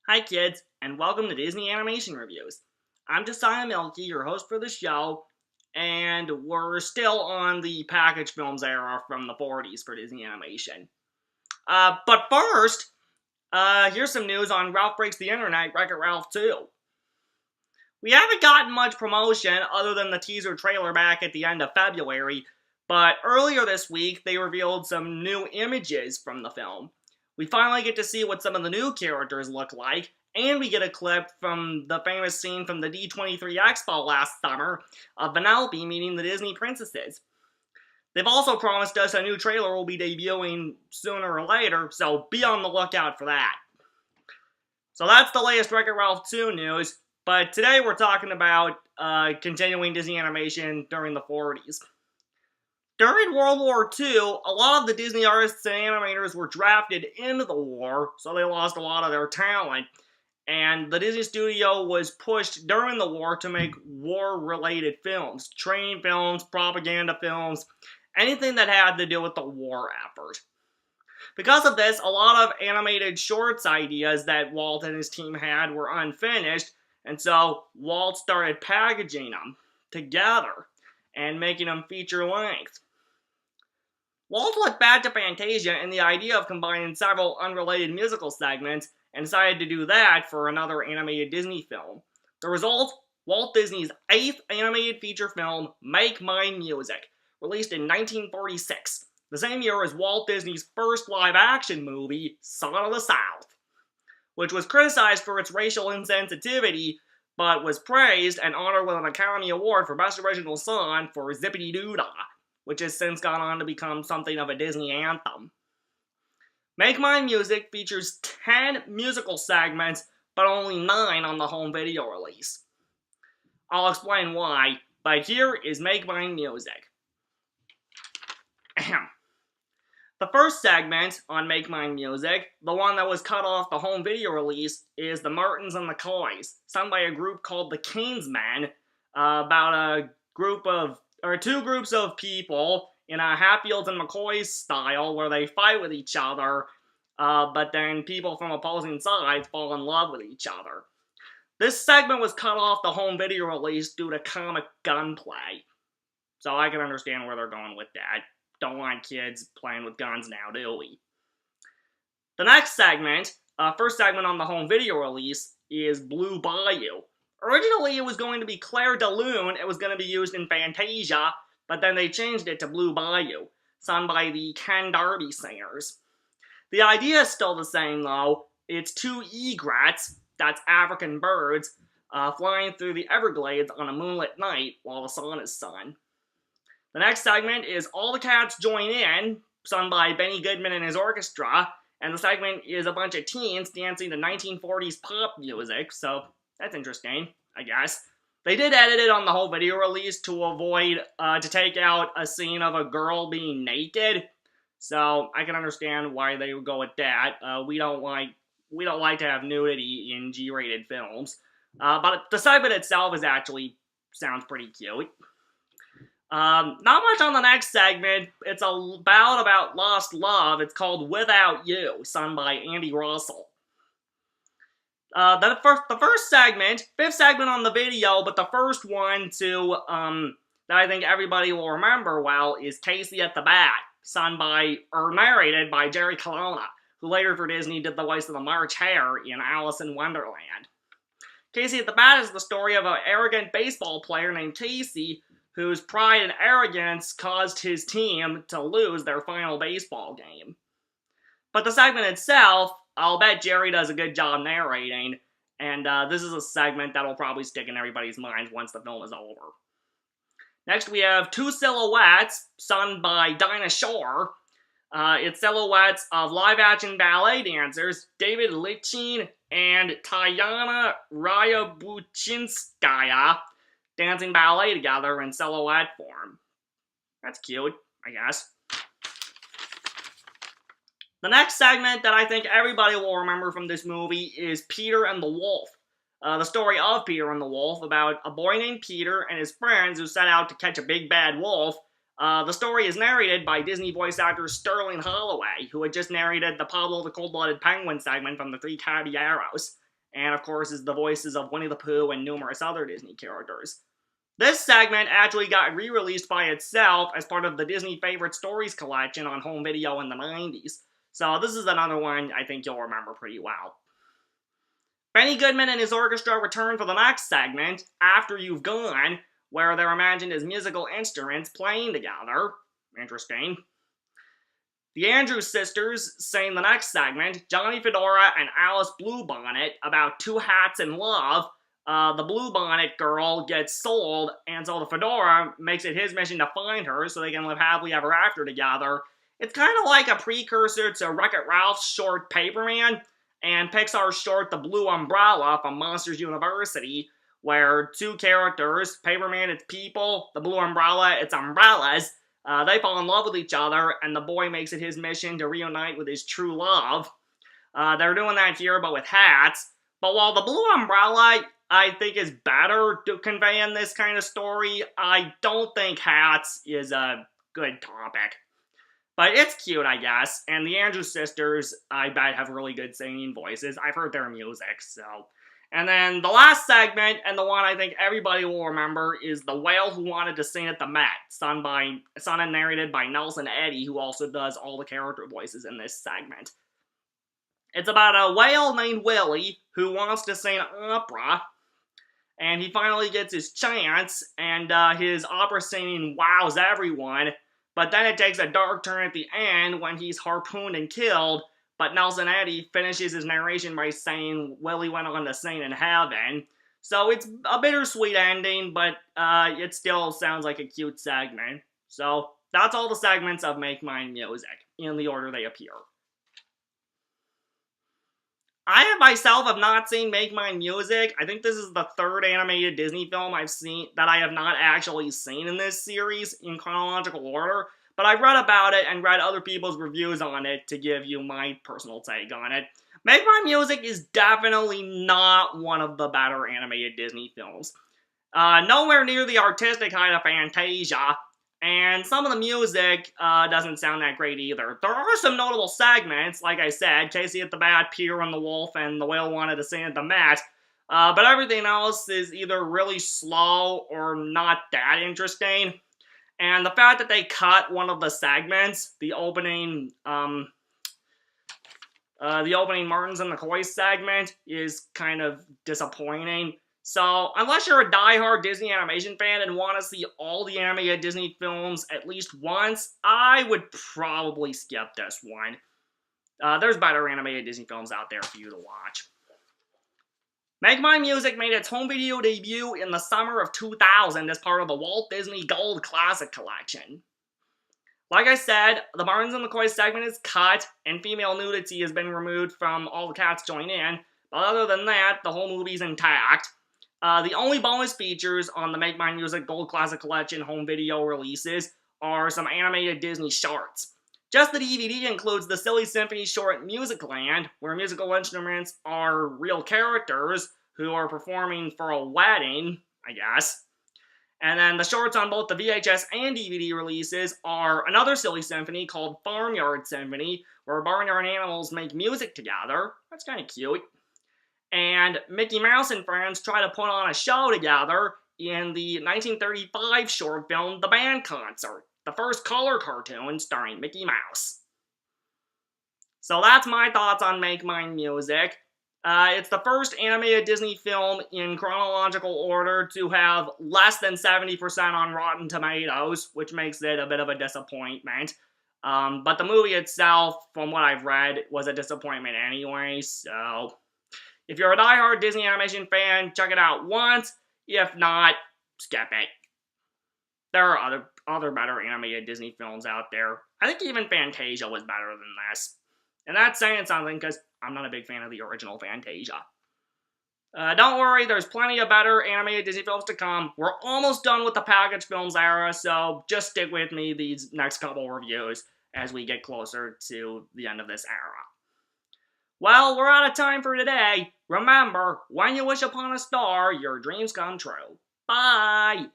Hi kids, and welcome to Disney Animation Reviews. I'm Josiah Milky, your host for the show, and we're still on the package films era from the 40s for Disney Animation. But first, here's some news on Ralph Breaks the Internet, Wreck-It Ralph 2. We haven't gotten much promotion other than the teaser trailer back at the end of February, but earlier this week they revealed some new images from the film. We finally get to see what some of the new characters look like, and we get a clip from the famous scene from the D23 Expo last summer of Vanellope meeting the Disney princesses. They've also promised us a new trailer will be debuting sooner or later, so be on the lookout for that. So that's the latest Wreck-It Ralph 2 news, but today we're talking about continuing Disney animation during the 40s. During World War II, a lot of the Disney artists and animators were drafted into the war, so they lost a lot of their talent. And the Disney studio was pushed during the war to make war-related films. Training films, propaganda films, anything that had to do with the war effort. Because of this, a lot of animated shorts ideas that Walt and his team had were unfinished, and so Walt started packaging them together and making them feature-length. Walt looked back to Fantasia and the idea of combining several unrelated musical segments and decided to do that for another animated Disney film. The result? Walt Disney's 8th animated feature film, Make Mine Music, released in 1946, the same year as Walt Disney's first live-action movie, Son of the South, which was criticized for its racial insensitivity, but was praised and honored with an Academy Award for Best Original Song for Zippity-Doo-Dah, which has since gone on to become something of a Disney anthem. Make Mine Music features 10 musical segments, but only 9 on the home video release. I'll explain why, but here is Make Mine Music. Ahem. The first segment on Make Mine Music, the one that was cut off the home video release, is The Martins and the Coys, sung by a group called the Kingsmen, about two groups of people in a Hatfields and McCoys style where they fight with each other, but then people from opposing sides fall in love with each other. This segment was cut off the home video release due to comic gunplay, so I can understand where they're going with that. Don't want kids playing with guns now, do we? The next segment, first segment on the home video release, is Blue Bayou. Originally, it was going to be Claire de Lune. It was going to be used in Fantasia, but then they changed it to Blue Bayou, sung by the Ken Darby Singers. The idea is still the same, though. It's 2 egrets, that's African birds, flying through the Everglades on a moonlit night while the sun is sun. The next segment is All the Cats Join In, sung by Benny Goodman and his orchestra, and the segment is a bunch of teens dancing to 1940s pop music, so that's interesting, I guess. They did edit it on the whole video release to avoid, to take out a scene of a girl being naked, so I can understand why they would go with that. We don't like to have nudity in G-rated films, but the segment itself sounds pretty cute. Not much on the next segment. It's a ballad about lost love. It's called Without You, sung by Andy Russell. The first segment, 5th segment on the video, but the first one that I think everybody will remember well is Casey at the Bat, narrated by Jerry Colonna, who later for Disney did the voice of the March Hare in Alice in Wonderland. Casey at the Bat is the story of an arrogant baseball player named Casey, whose pride and arrogance caused his team to lose their final baseball game. But the segment itself, I'll bet Jerry does a good job narrating, and this is a segment that'll probably stick in everybody's minds once the film is over. Next we have 2 silhouettes, sung by Dinah Shore. It's silhouettes of live-action ballet dancers David Lichine and Tayana Ryabuchinskaya, dancing ballet together in silhouette form. That's cute, I guess. The next segment that I think everybody will remember from this movie is Peter and the Wolf. The story of Peter and the Wolf, about a boy named Peter and his friends who set out to catch a big bad wolf. The story is narrated by Disney voice actor Sterling Holloway, who had just narrated the Pablo the Cold-Blooded Penguin segment from the Three Caballeros. and of course is the voices of Winnie the Pooh and numerous other Disney characters. This segment actually got re-released by itself as part of the Disney Favorite Stories collection on home video in the 90s, so this is another one I think you'll remember pretty well. Benny Goodman and his orchestra return for the next segment, After You've Gone, where they're imagined as musical instruments playing together. Interesting. The Andrews Sisters sing the next segment, Johnny Fedora and Alice Bluebonnet, about two hats in love. The Bluebonnet girl gets sold, and so the Fedora makes it his mission to find her so they can live happily ever after together. It's kind of like a precursor to Wreck-It Ralph's short Paperman, and Pixar's short The Blue Umbrella from Monsters University, where two characters, Paperman it's people, the Blue Umbrella it's umbrellas, they fall in love with each other, and the boy makes it his mission to reunite with his true love. They're doing that here, but with hats. But while the Blue Umbrella, I think, is better to convey in this kind of story, I don't think hats is a good topic. But it's cute, I guess, and the Andrews Sisters, I bet, have really good singing voices. I've heard their music, so. And then the last segment, and the one I think everybody will remember, is The Whale Who Wanted to Sing at the Met, sung and narrated by Nelson Eddy, who also does all the character voices in this segment. It's about a whale named Willie who wants to sing opera, and he finally gets his chance, and his opera singing wows everyone. But then it takes a dark turn at the end when he's harpooned and killed, but Nelson Eddy finishes his narration by saying Willie went on to sing in heaven. So it's a bittersweet ending, but it still sounds like a cute segment. So that's all the segments of Make Mine Music, in the order they appear. I myself have not seen Make Mine Music. I think this is the third animated Disney film I've seen that I have not actually seen in this series in chronological order, but I've read about it and read other people's reviews on it to give you my personal take on it. Make Mine Music is definitely not one of the better animated Disney films. Nowhere near the artistic height of Fantasia, and some of the music doesn't sound that great either. There are some notable segments, like I said, Casey at the Bat, Peter and the Wolf, and The Whale Wanted to Sing at the Met, but everything else is either really slow or not that interesting. And the fact that they cut one of the segments, the opening Martins and McCoy segment, is kind of disappointing. So, unless you're a die-hard Disney animation fan and want to see all the animated Disney films at least once, I would probably skip this one. There's better animated Disney films out there for you to watch. Make Mine Music made its home video debut in the summer of 2000 as part of the Walt Disney Gold Classic Collection. Like I said, the Martins and McCoy segment is cut, and female nudity has been removed from All the Cats Join In, but other than that, the whole movie's intact. The only bonus features on the Make Mine Music Gold Classic Collection home video releases are some animated Disney shorts. Just the DVD includes the Silly Symphony short Musicland, where musical instruments are real characters who are performing for a wedding, I guess. And then the shorts on both the VHS and DVD releases are another Silly Symphony called Farmyard Symphony, where barnyard animals make music together. That's kind of cute. And Mickey Mouse and Friends try to put on a show together in the 1935 short film The Band Concert, the first color cartoon starring Mickey Mouse. So that's my thoughts on Make Mine Music. It's the first animated Disney film in chronological order to have less than 70% on Rotten Tomatoes, which makes it a bit of a disappointment. But the movie itself, from what I've read, was a disappointment anyway, so if you're a die-hard Disney animation fan, check it out once. If not, skip it. There are other better animated Disney films out there. I think even Fantasia was better than this. And that's saying something, because I'm not a big fan of the original Fantasia. Don't worry, there's plenty of better animated Disney films to come. We're almost done with the package films era, so just stick with me these next couple reviews as we get closer to the end of this era. Well, we're out of time for today. Remember, when you wish upon a star, your dreams come true. Bye!